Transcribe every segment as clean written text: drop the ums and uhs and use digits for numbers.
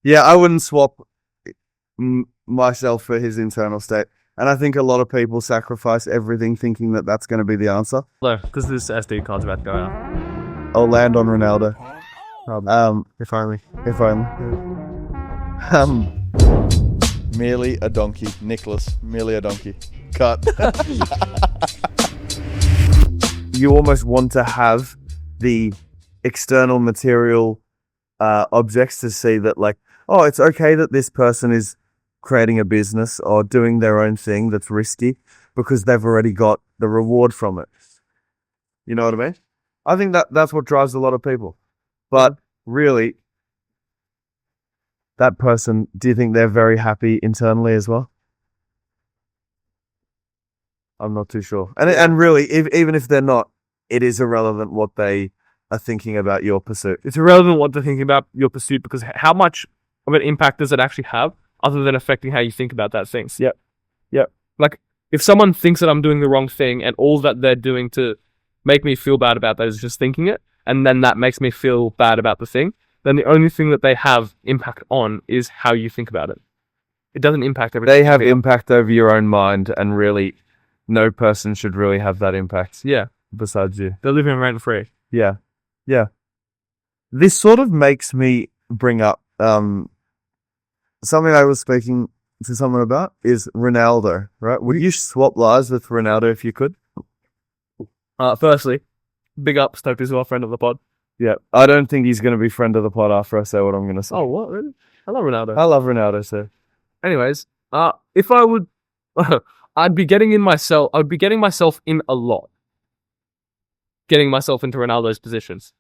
Yeah, I wouldn't swap myself for his internal state. And I think a lot of people sacrifice everything thinking that that's going to be the answer. No, because this SD card's about to go out. I'll land on Ronaldo. If only. If only. Merely a donkey. Nicholas. Merely a donkey. Cut. You almost want to have the external material objects to see that, like, oh, it's okay that this person is creating a business or doing their own thing that's risky because they've already got the reward from it. You know what I mean? I think that's what drives a lot of people. But really, that person, do you think they're very happy internally as well? I'm not too sure. And really, even if they're not, it is irrelevant what they are thinking about your pursuit. It's irrelevant what they're thinking about your pursuit because how much of an impact does it actually have other than affecting how you think about that thing? Yep. Like, if someone thinks that I'm doing the wrong thing and all that they're doing to make me feel bad about that is just thinking it, and then that makes me feel bad about the thing, then the only thing that they have impact on is how you think about it. It doesn't impact everything. They have impact over your own mind, and really, no person should really have that impact. Yeah. Besides you. They're living rent-free. Yeah. This sort of makes me bring up something I was speaking to someone about is Ronaldo, right? Would you swap lives with Ronaldo if you could? Firstly, big up, Stoke as well, friend of the pod. Yeah. I don't think he's going to be friend of the pod after I say what I'm going to say. Oh, what? Really? I love Ronaldo. I love Ronaldo, so. Anyways, if I would, I'd be getting myself in a lot. Getting myself into Ronaldo's positions.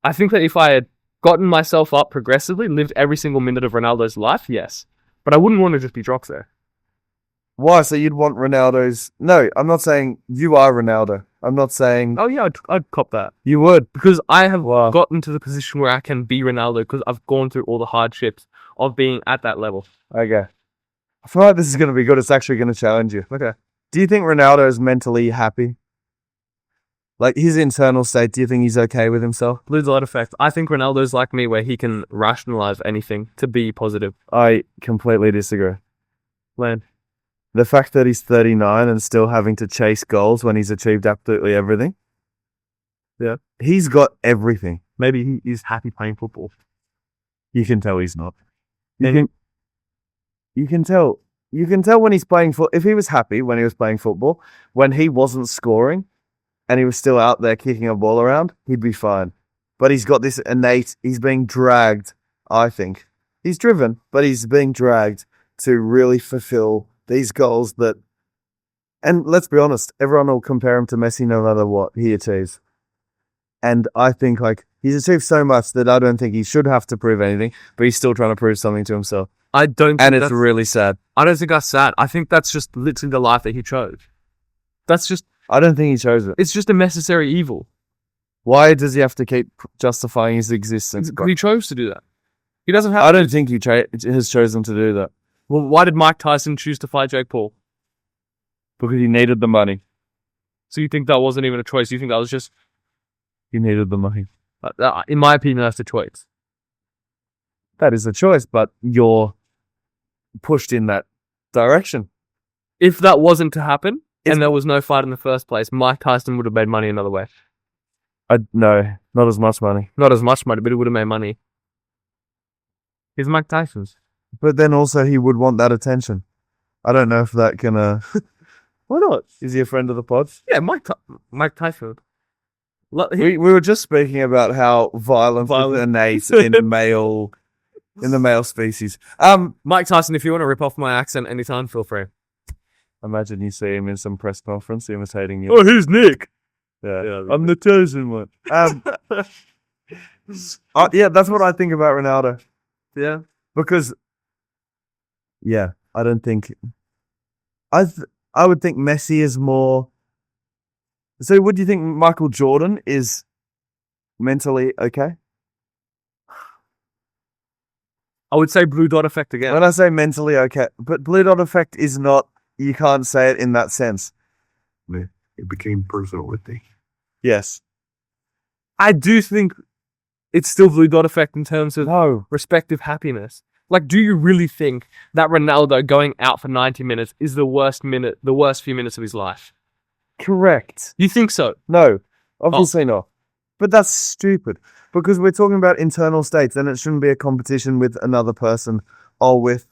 I think that if I had gotten myself up progressively, lived every single minute of Ronaldo's life, yes. But I wouldn't want to just be dropped there. Why? So you'd want Ronaldo's... No, I'm not saying you are Ronaldo. I'm not saying... Oh yeah, I'd cop that. You would? Because I have gotten to the position where I can be Ronaldo because I've gone through all the hardships of being at that level. Okay. I feel like this is going to be good. It's actually going to challenge you. Okay. Do you think Ronaldo is mentally happy? Like, his internal state, do you think he's okay with himself? Blue dot effect. I think Ronaldo's like me where he can rationalize anything to be positive. I completely disagree. Land. The fact that he's 39 and still having to chase goals when he's achieved absolutely everything. Yeah. He's got everything. Maybe he is happy playing football. You can tell he's not. You can tell when he's playing if he was happy when he was playing football, when he wasn't scoring, and he was still out there kicking a ball around, he'd be fine. But he's got this innate, he's being dragged, I think. He's driven, but he's being dragged to really fulfill these goals that... And let's be honest, everyone will compare him to Messi no matter what he achieves. And I think, like, he's achieved so much that I don't think he should have to prove anything, but he's still trying to prove something to himself. I don't think and it's really sad. I don't think that's sad. I think that's just literally the life that he chose. That's just... I don't think he chose it. It's just a necessary evil. Why does he have to keep justifying his existence? He chose to do that. He doesn't have... I don't think he has chosen to do that. Well, why did Mike Tyson choose to fight Jake Paul? Because he needed the money. So you think that wasn't even a choice? You think that was just... He needed the money. In my opinion, that's a choice. That is a choice, but you're pushed in that direction. If that wasn't to happen, and there was no fight in the first place, Mike Tyson would have made money another way. No, not as much money. Not as much money, but he would have made money. He's Mike Tyson's. But then also he would want that attention. I don't know if that can... Why not? Is he a friend of the pod? Yeah, Mike Tyson. We were just speaking about how violent is innate in the male species. Mike Tyson, if you want to rip off my accent anytime, feel free. Imagine you see him in some press conference imitating you. Oh, who's Nick? Yeah, I'm the chosen one. Yeah, that's what I think about Ronaldo. Yeah. Because, yeah, I don't think... I would think Messi is more... So would you think Michael Jordan is mentally okay? I would say blue dot effect again. When I say mentally okay, but blue dot effect is not... You can't say it in that sense. It became personal with me. Yes. I do think it's still blue dot effect in terms of No. respective happiness. Like, do you really think that Ronaldo going out for 90 minutes is the worst few minutes of his life? Correct. You think so? No, obviously not. But that's stupid because we're talking about internal states and it shouldn't be a competition with another person or with,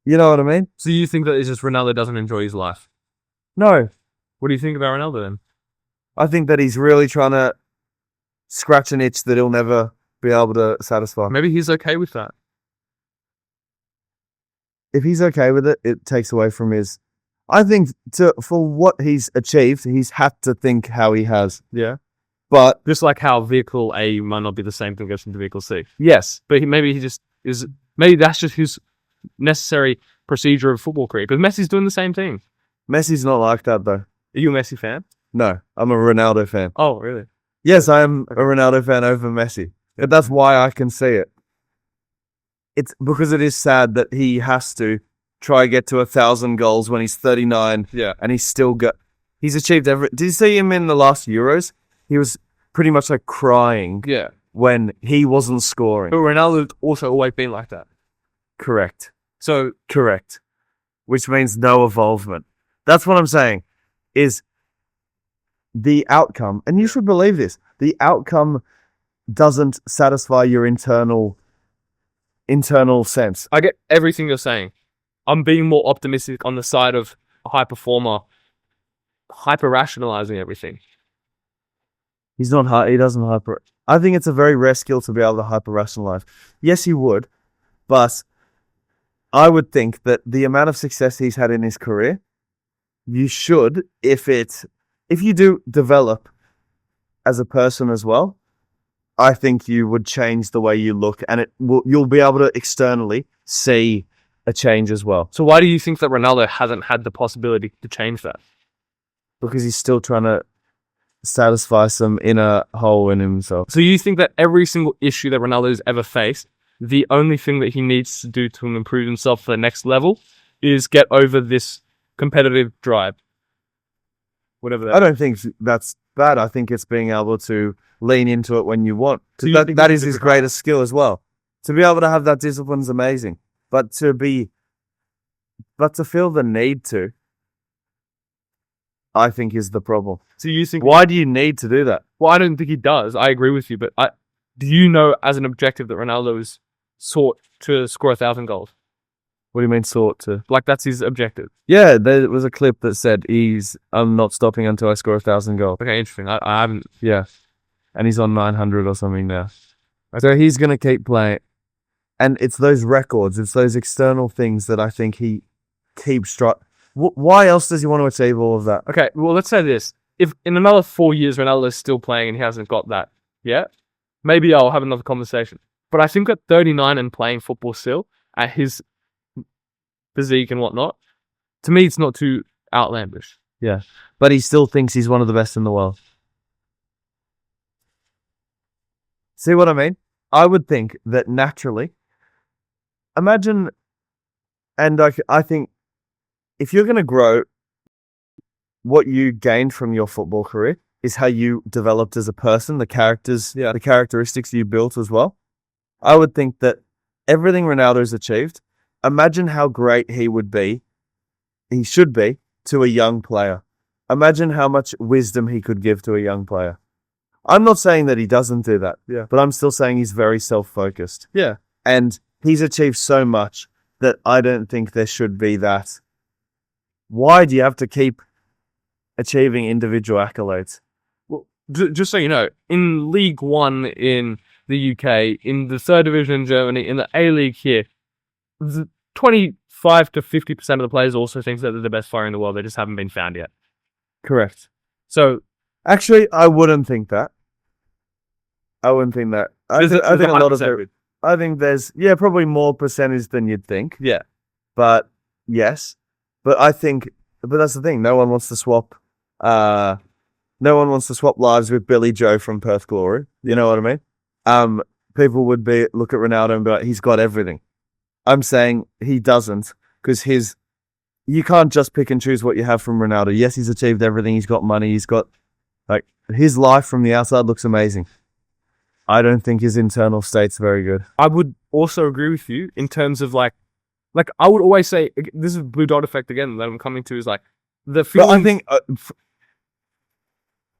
you know what I mean? So you think that it's just Ronaldo doesn't enjoy his life? No, What do you think about Ronaldo then? I think that he's really trying to scratch an itch that he'll never be able to satisfy. Maybe he's okay with that. If he's okay with it, it takes away from his. I think for what he's achieved, he's had to think how he has. Yeah. But Just like how vehicle A might not be the same thing goes into vehicle C. yes, But maybe he just is. Maybe that's just his necessary procedure of football career. Because Messi's doing the same thing. Messi's not like that though. Are you a Messi fan? No, I'm a Ronaldo fan. Oh, really? Yes, I am a Ronaldo fan over Messi. But that's why I can see it. It's because it is sad that he has to try get to 1,000 goals when he's 39. Yeah. And he's achieved Did you see him in the last Euros? He was pretty much like crying Yeah. when he wasn't scoring. But Ronaldo's also always been like that. Correct. So Correct. Which means no involvement. That's what I'm saying, is the outcome, and you should believe this, the outcome doesn't satisfy your internal sense. I get everything you're saying. I'm being more optimistic on the side of a high performer, hyper rationalizing everything. He doesn't hyper. I think it's a very rare skill to be able to hyper rationalize. Yes, he would, but I would think that the amount of success he's had in his career, you should, if you do develop as a person as well, I think you would change the way you look, and you'll be able to externally see a change as well. So why do you think that Ronaldo hasn't had the possibility to change that? Because he's still trying to satisfy some inner hole in himself. So you think that every single issue that Ronaldo's ever faced, the only thing that he needs to do to improve himself to the next level is get over this competitive drive? Whatever that I don't think that's bad. I think it's being able to lean into it when you want. So you think That it's is his different? greatest skill as well. To be able to have that discipline is amazing. But to feel the need to, I think is the problem. So you think? Why do you need to do that? Well, I don't think he does. I agree with you, but do you know as an objective that Ronaldo is sought to score 1,000 goals? What do you mean sought to? Like that's his objective. Yeah, there was a clip that said I'm not stopping until I score 1,000 goals. Okay, interesting. I haven't. Yeah. And he's on 900 or something now. So he's going to keep playing. And it's those records, it's those external things that I think he keeps why else does he want to achieve all of that? Okay, well, let's say this. If in another 4 years Ronaldo's still playing and he hasn't got that yet, maybe I'll have another conversation. But I think at 39 and playing football still, at his physique and whatnot, to me, it's not too outlandish. Yeah. But he still thinks he's one of the best in the world. See what I mean? I would think that naturally, imagine, and I think if you're going to grow, what you gained from your football career is how you developed as a person, the characteristics you built as well. I would think that everything Ronaldo's achieved, imagine how great he should be to a young player. Imagine how much wisdom he could give to a young player. I'm not saying that he doesn't do that, but I'm still saying he's very self-focused. Yeah. And he's achieved so much that I don't think there should be that. Why do you have to keep achieving individual accolades? Well, just so you know, in League One in the UK, in the third division in Germany, in the A-League here, 25 to 50% of the players also think that they're the best player in the world. They just haven't been found yet. Correct. So, actually, I wouldn't think that. I think a lot of it. I think there's probably more percentage than you'd think. Yeah. But yes. But that's the thing. No one wants to swap lives with Billy Joe from Perth Glory. You know what I mean? People would look at Ronaldo and be like, he's got everything. I'm saying he doesn't, because you can't just pick and choose what you have from Ronaldo. Yes, he's achieved everything. He's got money. He's got, his life from the outside looks amazing. I don't think his internal state's very good. I would also agree with you in terms of like I would always say this is blue dot effect again that I'm coming to is like the But feeling. I think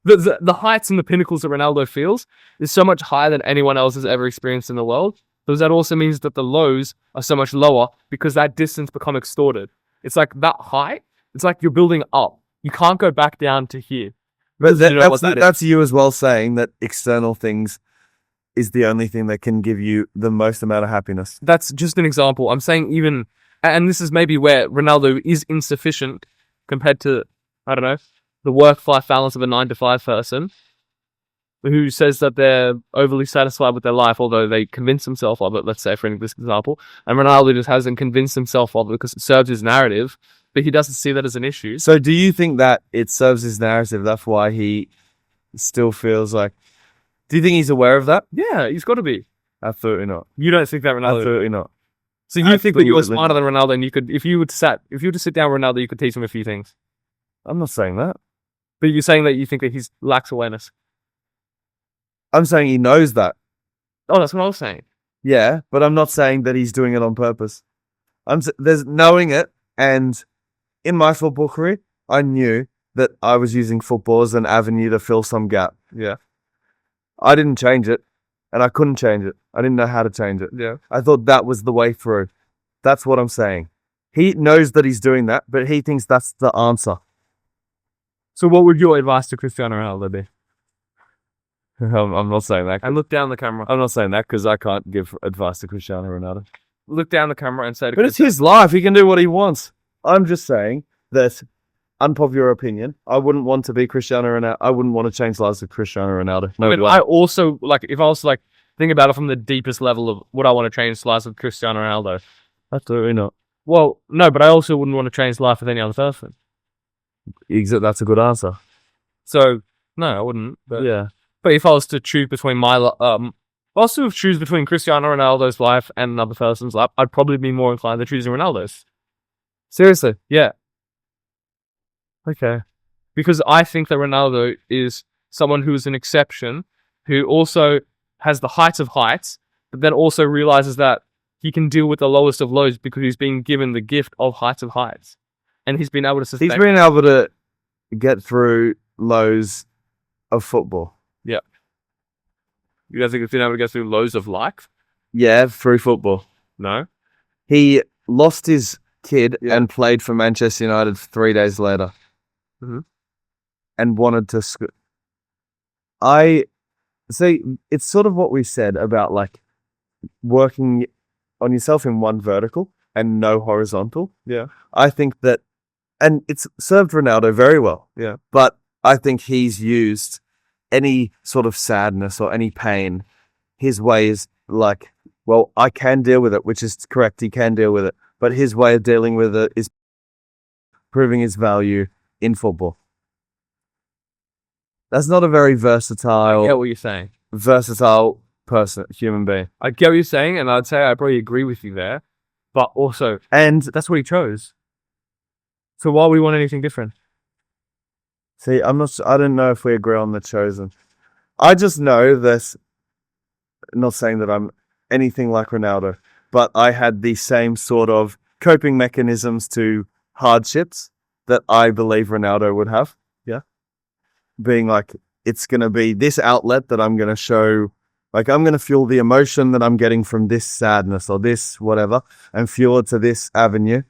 The heights and the pinnacles that Ronaldo feels is so much higher than anyone else has ever experienced in the world. Because that also means that the lows are so much lower because that distance become extorted. It's like that height. It's like you're building up. You can't go back down to here. but You know what that is. that's you as well saying that external things is the only thing that can give you the most amount of happiness. That's just an example. I'm saying even, and this is maybe where Ronaldo is insufficient compared to, I don't know, the work-life balance of a 9-to-5 person who says that they're overly satisfied with their life, although they convince themselves of it, let's say for this example, and Ronaldo just hasn't convinced himself of it because it serves his narrative, but he doesn't see that as an issue. So do you think that it serves his narrative? That's why he still feels like... Do you think he's aware of that? Yeah, he's got to be. Absolutely not. You don't think that Ronaldo... Absolutely not. So you think that you're Absolutely. smarter than Ronaldo and you could, if you were to sit down with Ronaldo, you could teach him a few things. I'm not saying that. But you're saying that you think that he lacks awareness. I'm saying he knows that. Oh, that's what I was saying. Yeah, but I'm not saying that he's doing it on purpose. There's knowing it, and in my football career, I knew that I was using football as an avenue to fill some gap. Yeah. I didn't change it, and I couldn't change it. I didn't know how to change it. Yeah. I thought that was the way through. That's what I'm saying. He knows that he's doing that, but he thinks that's the answer. So what would your advice to Cristiano Ronaldo be? I'm not saying that. And look down the camera. I'm not saying that because I can't give advice to Cristiano Ronaldo. Look down the camera and say to But it's Cristiano, his life. He can do what he wants. I'm just saying that, unpopular opinion, I wouldn't want to be Cristiano Ronaldo. I wouldn't want to change lives of Cristiano Ronaldo. No but way. I also, if I was to, think about it from the deepest level of would I want to change the lives of Cristiano Ronaldo? Absolutely not. Well, no, but I also wouldn't want to change the life of any other person. That's a good answer. So, no, I wouldn't. But, Yeah. but if I was to choose between choose between Cristiano Ronaldo's life and another person's life, I'd probably be more inclined to choosing Ronaldo's. Seriously. Yeah. Okay. Because I think that Ronaldo is someone who is an exception, who also has the heights of heights, but then also realizes that he can deal with the lowest of lows because he's been given the gift of heights of heights. And he's been able to sustain. He's been able to get through lows of football. You guys think he's been able to go through lows of life? Yeah, through football. No. He lost his kid Yeah. and played for Manchester United 3 days later. Mhm. And wanted to... I see, it's sort of what we said about working on yourself in one vertical and no horizontal. Yeah. I think that, and it's served Ronaldo very well. Yeah. But I think he's used any sort of sadness or any pain. His way is well, I can deal with it, which is correct. He can deal with it. But his way of dealing with it is proving his value in football. That's not a very I get versatile what you're saying. person, human being. I get what you're saying, and I'd say I probably agree with you there. But also, And that's what he chose. So why would we want anything different? see, I don't know if we agree on the chosen. I just know that, not saying that I'm anything like Ronaldo, but I had the same sort of coping mechanisms to hardships that I believe Ronaldo would have. Yeah. Being it's going to be this outlet that I'm going to show, I'm going to fuel the emotion that I'm getting from this sadness or this whatever and fuel it to this avenue.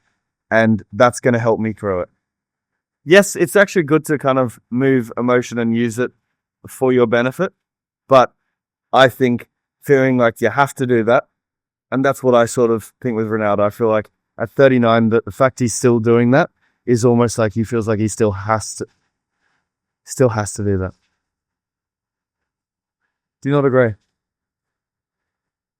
And that's going to help me through it. Yes, it's actually good to kind of move emotion and use it for your benefit. But I think feeling like you have to do that, and that's what I sort of think with Ronaldo. I feel like at 39, that the fact he's still doing that is almost like he feels like he still has to do that. Do you not agree?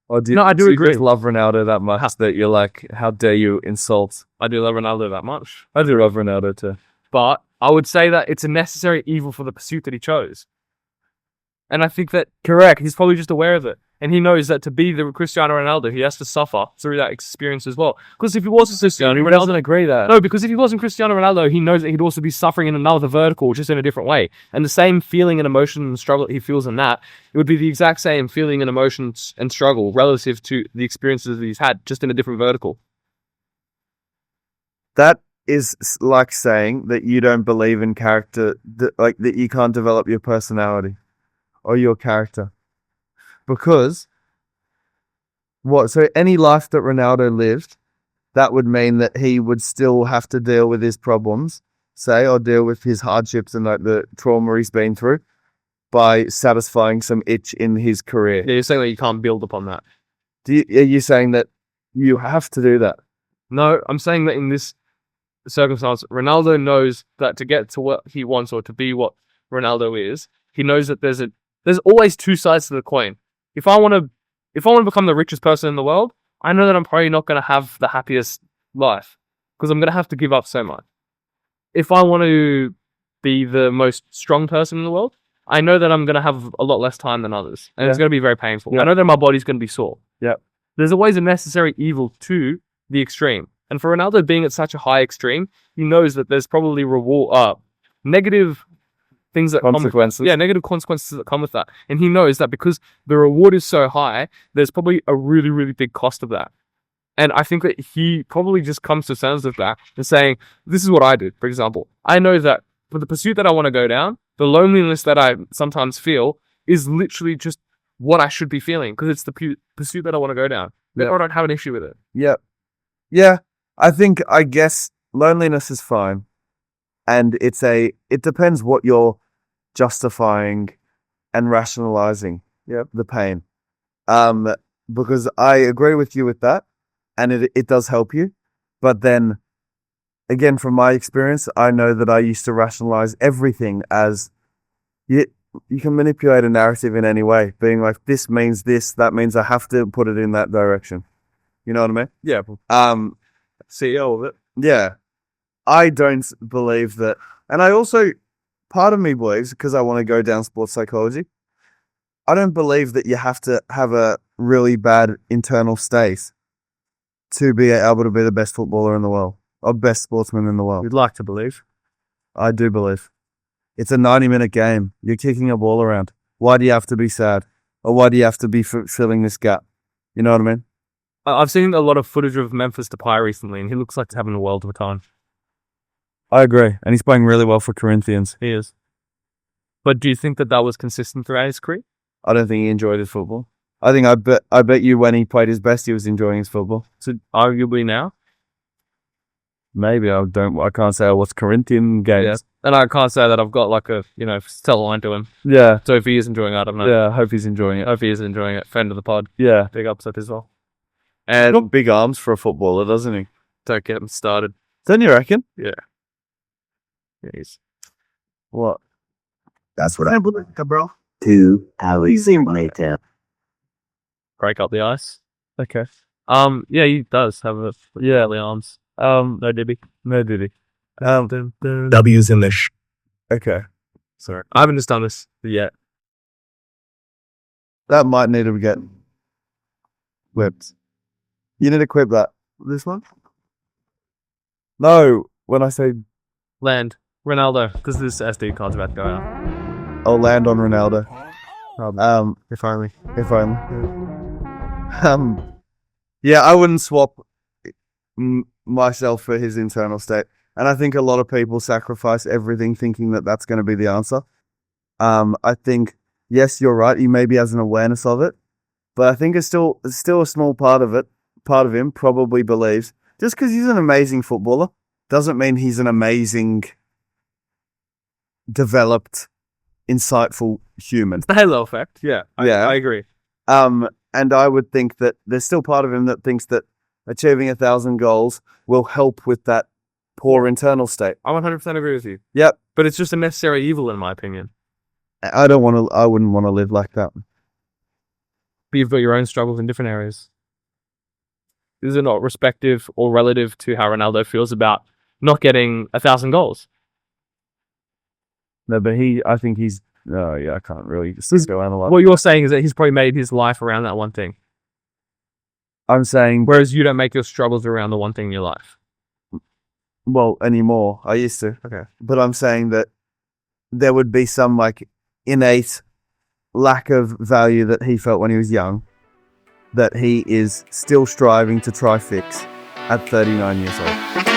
Or No, I do you agree. just love Ronaldo that much that you're like, how dare you insult? I do love Ronaldo that much. I do love Ronaldo too. But I would say that it's a necessary evil for the pursuit that he chose. And I think that, correct, he's probably just aware of it. And he knows that to be the Cristiano Ronaldo, he has to suffer through that experience as well. Because if he wasn't Cristiano He Ronaldo, doesn't agree that. no, because if he wasn't Cristiano Ronaldo, he knows that he'd also be suffering in another vertical, just in a different way. And the same feeling and emotion and struggle that he feels in that, it would be the exact same feeling and emotions and struggle relative to the experiences that he's had, just in a different vertical. That is like saying that you don't believe in character, like that you can't develop your personality or your character. Because what? So any life that Ronaldo lived, that would mean that he would still have to deal with his problems, say, or deal with his hardships and like the trauma he's been through by satisfying some itch in his career. Yeah, you're saying that you can't build upon that. Are you saying that you have to do that? No, I'm saying that in this circumstance, Ronaldo knows that to get to what he wants or to be what Ronaldo is, he knows that there's always two sides to the coin. If I want to become the richest person in the world, I know that I'm probably not going to have the happiest life because I'm going to have to give up so much. If I want to be the most strong person in the world, I know that I'm going to have a lot less time than others, and it's going to be very painful. Yeah. I know that my body's going to be sore. Yeah. There's always a necessary evil to the extreme. And for Ronaldo being at such a high extreme, he knows that there's probably negative things that Consequences. negative consequences that come with that. And he knows that because the reward is so high, there's probably a really, really big cost of that. And I think that he probably just comes to terms with that and saying, this is what I did, for example. I know that for the pursuit that I want to go down, the loneliness that I sometimes feel is literally just what I should be feeling because it's the pursuit that I want to go down. Therefore, I don't have an issue with it. Yeah. Yeah. I guess loneliness is fine. And it depends what you're justifying and rationalizing. Yep. The pain. Because I agree with you with that. And it does help you. But then again, from my experience, I know that I used to rationalize everything as you can manipulate a narrative in any way, being like, this means this, that means I have to put it in that direction. You know what I mean? Yeah. CEO of it. Yeah. I don't believe that. And I also, part of me believes, because I want to go down sports psychology, I don't believe that you have to have a really bad internal state to be able to be the best footballer in the world or best sportsman in the world. We'd like to believe. I do believe. It's a 90-minute game. You're kicking a ball around. Why do you have to be sad? Or why do you have to be filling this gap? You know what I mean? I've seen a lot of footage of Memphis Depay recently, and he looks like he's having a world of a time. I agree. And he's playing really well for Corinthians. He is. But do you think that was consistent throughout his career? I don't think he enjoyed his football. I bet you when he played his best, he was enjoying his football. So arguably now? Maybe I can't say I watch Corinthian games. Yeah. And I can't say that I've got like a, tell line to him. Yeah. So if he is enjoying it, I don't know. Yeah, I hope he's enjoying it. I hope he is enjoying it. Friend of the pod. Yeah. Big upset as well. And he's got big arms for a footballer, doesn't he? Don't get him started. Don't you reckon? Yeah. He's... What? That's what I believe, bro. 2 hours later. Break up the ice. Okay. Yeah, he does have early arms. No dibby. No diddy. W's in the Okay. Sorry. I haven't just done this yet. That might need to get clipped. You need to clip that. This one? No. When I say Land. Ronaldo. Because this SD card's about to go out. I'll land on Ronaldo. If only. If only. Yeah, I wouldn't swap myself for his internal state. And I think a lot of people sacrifice everything thinking that that's going to be the answer. I think, yes, you're right. He maybe has an awareness of it, but I think it's still a small part of him probably believes just because he's an amazing footballer doesn't mean he's an amazing, developed, insightful human. It's the halo effect. Yeah. I agree. And I would think that there's still part of him that thinks that achieving 1,000 goals will help with that poor internal state. I 100% agree with you. Yep. But it's just a necessary evil, in my opinion. I wouldn't want to live like that. But you've got your own struggles in different areas. These are not respective or relative to how Ronaldo feels about not getting 1,000 goals. No, but I think he's No, yeah, I can't really just go analyze. What you're saying is that he's probably made his life around that one thing, I'm saying, whereas you don't make your struggles around the one thing in your life. well, anymore. I used to. Okay. But I'm saying that there would be some like innate lack of value that he felt when he was young that he is still striving to try fix at 39 years old.